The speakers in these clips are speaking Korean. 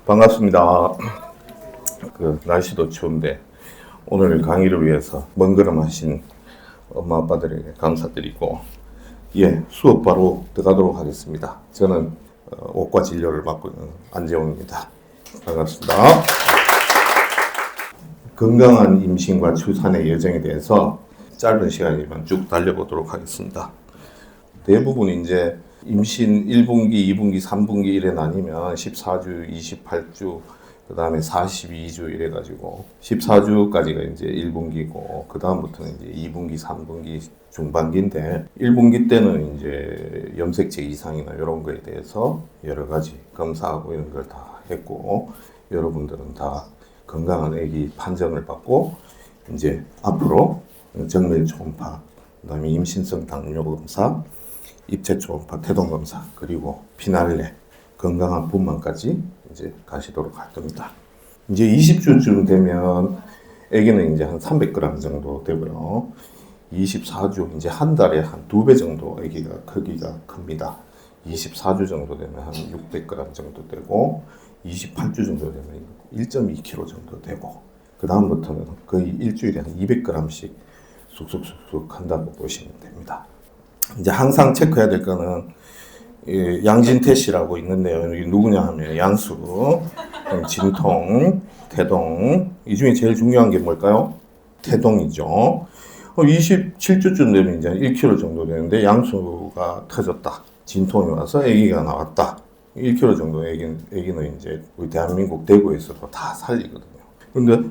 반갑습니다. 날씨도 추운데 오늘 강의를 위해서 먼 걸음 하신 엄마 아빠들에게 감사드리고 수업 바로 들어가도록 하겠습니다. 저는 옷과 진료를 맡고 있는 안재홍입니다. 반갑습니다. 건강한 임신과 출산의 여정에 대해서 짧은 시간이지만 쭉 달려보도록 하겠습니다. 대부분 이제 임신 1분기, 2분기, 3분기 이래 나뉘면 14주, 28주, 그 다음에 42주 이래가지고 14주까지가 이제 1분기고 그 다음부터는 이제 2분기, 3분기 중반기인데 1분기 때는 이제 염색체 이상이나 이런 거에 대해서 여러 가지 검사하고 이런 걸 다 했고 여러분들은 다 건강한 아기 판정을 받고 이제 앞으로 정밀 초음파, 그 다음에 임신성 당뇨 검사, 입체 초음파, 태동 검사, 그리고 피날레, 건강한 분만까지 이제 가시도록 할 겁니다. 이제 20주쯤 되면 아기는 이제 한 300g 정도 되고요. 24주, 이제 한 달에 한 2배 정도 아기가 크기가 큽니다. 24주 정도 되면 한 600g 정도 되고, 28주 정도 되면 1.2kg 정도 되고, 그 다음부터는 거의 일주일에 한 200g씩 쑥쑥쑥쑥 한다고 보시면 됩니다. 이제 항상 체크해야 될 거는 양진태 씨라고 있는데요. 이게 누구냐 하면 양수, 진통, 태동. 이 중에 제일 중요한 게 뭘까요? 태동이죠. 27주쯤 되면 이제 1kg 정도 되는데 양수가 터졌다. 진통이 와서 아기가 나왔다. 1kg 정도 아기는 이제 우리 대한민국 대구에서도 다 살리거든요. 그런데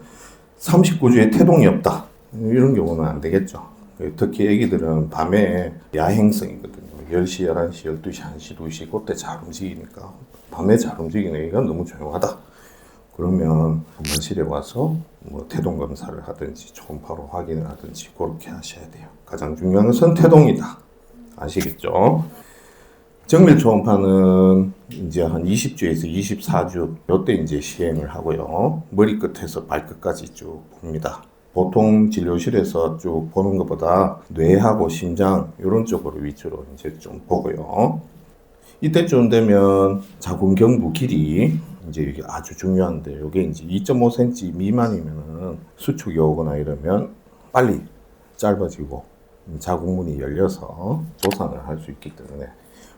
39주에 태동이 없다. 이런 경우는 안 되겠죠. 특히 아기들은 밤에 야행성이거든요. 10시, 11시, 12시, 1시, 2시 그때 잘 움직이니까 밤에 잘 움직이는 아기가 너무 조용하다. 그러면 검사실에 와서 뭐 태동 검사를 하든지 초음파로 확인을 하든지 그렇게 하셔야 돼요. 가장 중요한 것은 태동이다. 아시겠죠? 정밀 초음파는 이제 한 20주에서 24주 요때 이제 시행을 하고요. 머리끝에서 발끝까지 쭉 봅니다. 보통 진료실에서 쭉 보는 것보다 뇌하고 심장 이런 쪽으로 위주로 이제 좀 보고요. 이때쯤 되면 자궁경부 길이 이제 이게 아주 중요한데 이게 이제 2.5cm 미만이면은 수축이 오거나 이러면 빨리 짧아지고 자궁문이 열려서 조산을 할 수 있기 때문에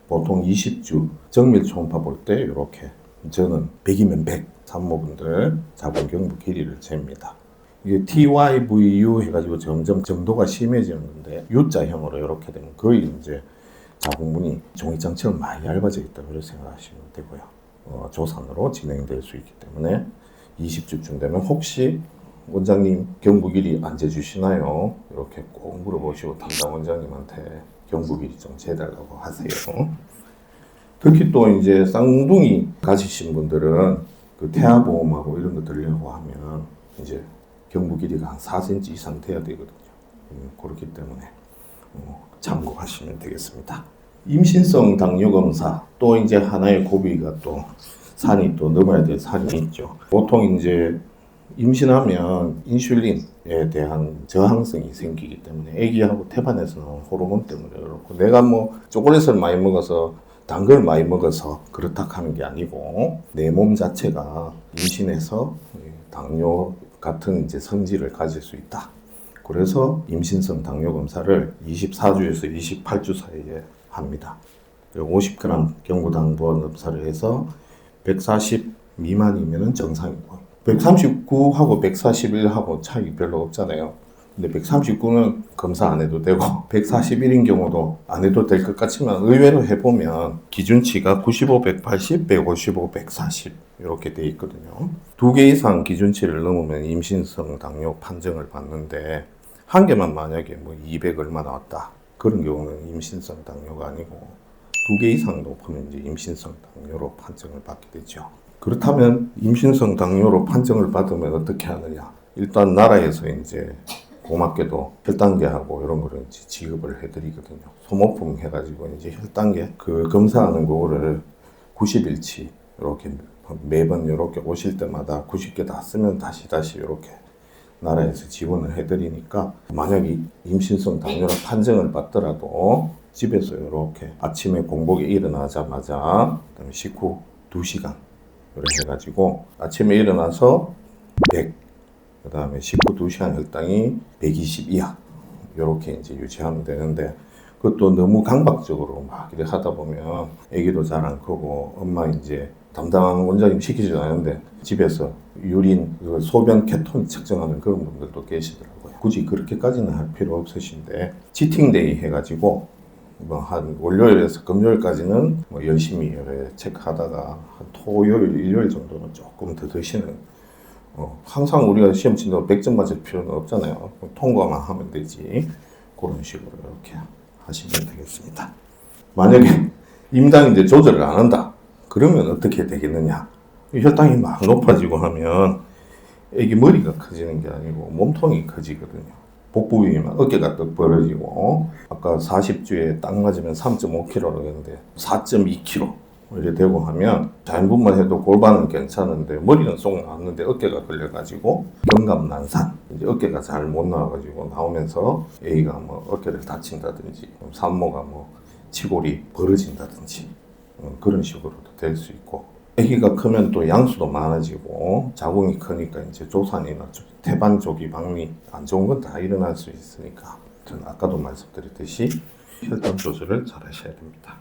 보통 20주 정밀 초음파 볼 때 이렇게 저는 100이면 100 산모분들 자궁경부 길이를 잽니다. 이게 TYVU 해가지고 점점 정도가 심해지는 건데 U자형으로 이렇게 되면 거의 이제 자궁문이 종이장처럼 많이 얇아져 있다 그렇게 생각하시면 되고요. 조산으로 진행될 수 있기 때문에 20주쯤 되면 혹시 원장님 경부 길이 안 재주시나요? 이렇게 꼭 물어보시고 담당 원장님한테 경부 길이 좀 재달라고 하세요. 특히 또 이제 쌍둥이 가지신 분들은 그 태아보험하고 이런 거 들려고 하면 이제 경부 길이가 한 4cm 이상 돼야 되거든요. 그렇기 때문에 참고하시면 되겠습니다. 임신성 당뇨 검사 또 이제 하나의 고비가 또 산이 또 넘어야 될 산이 있죠. 보통 이제 임신하면 인슐린에 대한 저항성이 생기기 때문에 아기하고 태반에서 나온 호르몬 때문에 그렇고 내가 뭐 초콜릿을 많이 먹어서 단 걸 많이 먹어서 그렇다 하는 게 아니고 내 몸 자체가 임신해서 당뇨 같은 이제 성질을 가질 수 있다. 그래서 임신성 당뇨 검사를 24주에서 28주 사이에 합니다. 50g 경구당번 검사를 해서 140 미만이면 정상이고 139하고 141하고 차이 별로 없잖아요. 근데 139는 검사 안 해도 되고 141인 경우도 안 해도 될 것 같지만 의외로 해보면 기준치가 95, 180, 155, 140 이렇게 돼 있거든요. 2개 이상 기준치를 넘으면 임신성 당뇨 판정을 받는데 한 개만 만약에 뭐 200 얼마 나왔다. 그런 경우는 임신성 당뇨가 아니고 2개 이상 높으면 이제 임신성 당뇨로 판정을 받게 되죠. 그렇다면 임신성 당뇨로 판정을 받으면 어떻게 하느냐? 일단 나라에서 이제 고맙게도 혈당계하고 이런 거를 지급을 해드리거든요. 소모품 해가지고 이제 혈당계 그 검사하는 거를 90일치 이렇게 매번 이렇게 오실 때마다 90개 다 쓰면 다시 이렇게 나라에서 지원을 해드리니까 만약에 임신성 당뇨로 판정을 받더라도 집에서 이렇게 아침에 공복에 일어나자마자 그다음에 식후 2시간 이렇게 해가지고 아침에 일어나서 100, 그 다음에 식후 2시간 혈당이 120 이하 이렇게 이제 유지하면 되는데, 그것도 너무 강박적으로 막 이렇게 하다 보면 애기도 잘 안 크고 엄마 이제 담당한 원장님 시키지도 않는데 집에서 유린, 그 소변 케톤 측정하는 그런 분들도 계시더라고요. 굳이 그렇게까지는 할 필요 없으신데, 치팅데이 해가지고 뭐 한 월요일에서 금요일까지는 뭐 열심히 이렇게 체크하다가 한 토요일, 일요일 정도는 조금 더 드시는, 항상 우리가 시험 친다고 100점 맞을 필요는 없잖아요. 통과만 하면 되지. 그런 식으로 이렇게 하시면 되겠습니다. 만약에 임당 이제 조절을 안 한다, 그러면 어떻게 되겠느냐? 혈당이 막 높아지고 하면 애기 머리가 커지는 게 아니고 몸통이 커지거든요. 복부 위에만 어깨가 떡 벌어지고, 아까 40주에 딱 맞으면 3.5kg라고 했는데 4.2kg 이렇게 되고 하면 자연분만 해도 골반은 괜찮은데 머리는 쏙 나왔는데 어깨가 걸려가지고 경감난산, 이제 어깨가 잘 못 나와가지고 나오면서 애기가 뭐 어깨를 다친다든지 산모가 뭐 치골이 벌어진다든지 그런 식으로도 될 수 있고, 아기가 크면 또 양수도 많아지고 자궁이 크니까 이제 조산이나 태반 조기 박리 안 좋은 건 다 일어날 수 있으니까, 저는 아까도 말씀드렸듯이 혈당 조절을 잘 하셔야 됩니다.